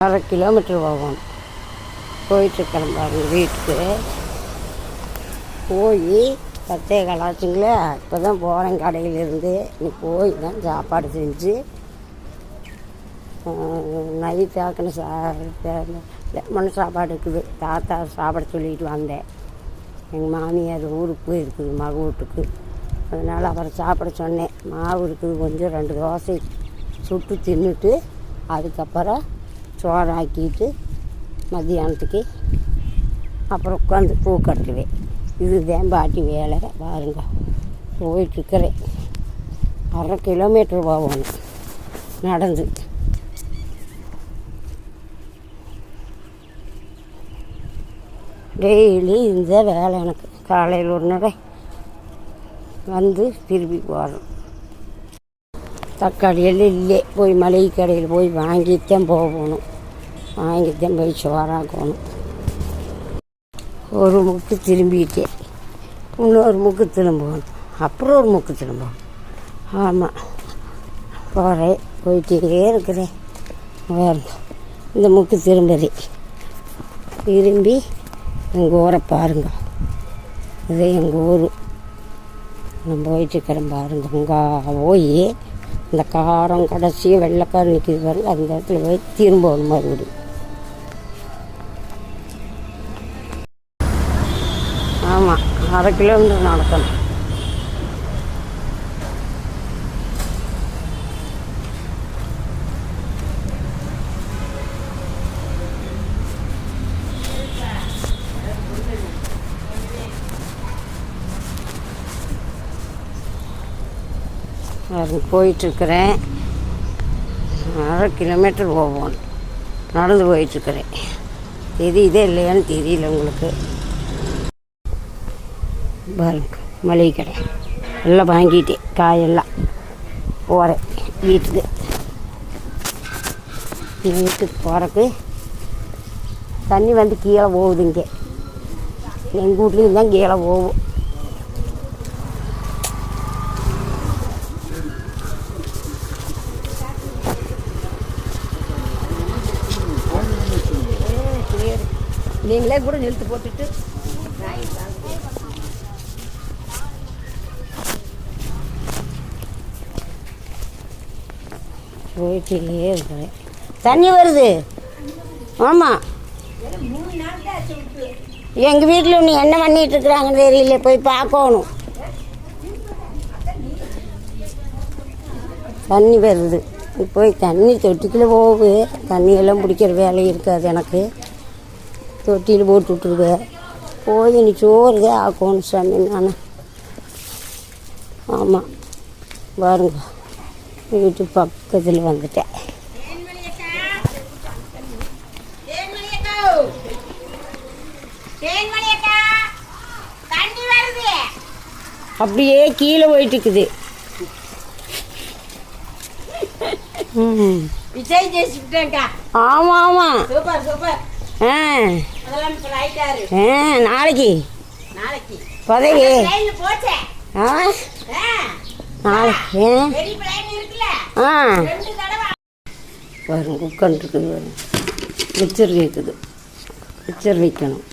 1/2 kilometre போகணும். போயிட்டுருக்கிறேன் பாருங்க. வீட்டுக்கு போய் 10:15 ஆச்சுங்களே. இப்போ தான் போகிறேன் கடையிலேருந்து. இன்னைக்கு போய் தான் சாப்பாடு செஞ்சு நைட் ஆக்கணும். லெமன் சாப்பாடு இருக்குது. தாத்தா சாப்பாடு சொல்லிட்டு வந்தேன். எங்கள் மாமியார் ஊருக்கு போயிருக்குது மக வீட்டுக்கு. அதனால் அவரை சாப்பிட சொன்னேன். மாவு இருக்குது கொஞ்சம் 2 தோசை சுட்டு தின்னுட்டு அதுக்கப்புறம் சோறு ஆக்கிட்டு மத்தியானத்துக்கு அப்புறம் உட்காந்து பூ கட்டுவேன். இதுதான் பாட்டி வேலை பாருங்க. போயிட்டுருக்கிறேன். 1/2 கிலோமீட்டர் போகணும் நடந்து. டெய்லி இந்த வேலை எனக்கு. காலையில் ஒரு நடை வந்து திருப்பி போகிறோம். தக்காளி எல்லாம் இல்லை. போய் மளிகை கடையில் போய் வாங்கித்தான் போகணும். வாங்கித்தான் போய் சோறாக்கணும். ஒரு முக்கு திரும்பிட்டேன். இன்னொரு முக்கு திரும்பணும். அப்புறம் ஒரு முக்கு திரும்பணும். ஆமாம், போகிறேன். போயிட்டே இருக்கிறேன். வேறு இந்த முக்கு திரும்புறேன். திரும்பி எங்கள் ஊரை பாருங்க. இதே எங்கள் ஊர். நான் போயிட்டுருக்கிறேன் பாருங்க. அங்கே போய் இந்த காரம் கடைசியாக வெள்ளைக்காரம் நிற்கிது பாருங்க. அந்த இடத்துல போய் திரும்பணும் மறுபடியும். ஆமாம், 1/2 கிலோமீட்டர் நடக்கணும். போயிட்டுருக்கிறேன். 1/2 கிலோமீட்டர் போவோம். நடந்து போயிட்டுருக்கிறேன். தெரியுதே இல்லையான்னு தெரியல உங்களுக்கு. பாருங்க, மளிகை கடை எல்லாம் வாங்கிட்டேன். காயெல்லாம் போகிறேன் வீட்டுக்கு. வீட்டுக்கு போகிறக்கு தண்ணி வந்து கீழே போகுதுங்க. எங்கள் வீட்லேயும் தான் கீழே போகும். நீங்களே கூட நிறுத்து போட்டுட்டு போயிட்டே இருக்கிறேன். தண்ணி வருது. ஆமாம், எங்கள் வீட்டில் இன்னும் என்ன பண்ணிட்டு இருக்கிறாங்கன்னு தெரியல. போய் பார்க்கணும். தண்ணி வருது. போய் தண்ணி தொட்டிக்குள்ளே போகுது. தண்ணியெல்லாம் பிடிக்கிற வேலை இருக்காது எனக்கு. தொட்டியில் போட்டு விட்ருவேன். போய் நீ சோறு ஆக்கணும் சாமி நான். ஆமாம், பாருங்க, வீட்டு பக்கத்தில் வந்துட்டேன். அப்படியே கீழே போயிட்டு இருக்குது. விஜய் ஜெயிச்சுட்டேன்க்கா. ஆமாம் ஆமாம். Super super. நாளைக்கு பதவி பாருங்க உட்காந்துருக்குது. மிச்சர் கேட்குது. மிச்சர் வைக்கணும்.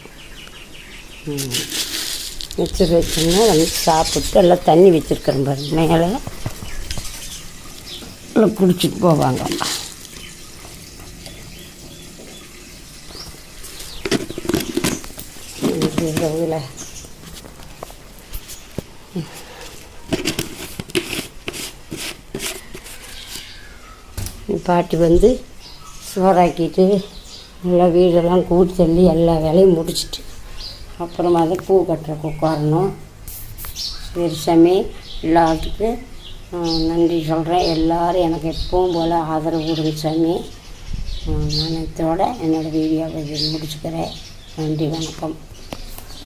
மிச்சர் வைக்கணும்னா வந்து சாப்பிட்டு எல்லாம் தண்ணி வச்சுருக்கிறேன் பாருங்க. மேலே எல்லாம் குடிச்சிட்டு போவாங்க. இதில் பாட்டி வந்து சோறாக்கிட்டு நல்லா வீடெல்லாம் கூட்டி தள்ளி எல்லா வேலையும் முடிச்சுட்டு அப்புறமா தான் பூ கட்டுறக்கு உட்காரணும். சரி சாமி, எல்லாத்துக்கும் நன்றி சொல்கிறேன். எல்லோரும் எனக்கு எப்பவும் போல் ஆதரவு கொடுங்க சாமி. நான் இதோட என்னோடய வீடியோவை முடிச்சுக்கிறேன். நன்றி, வணக்கம்.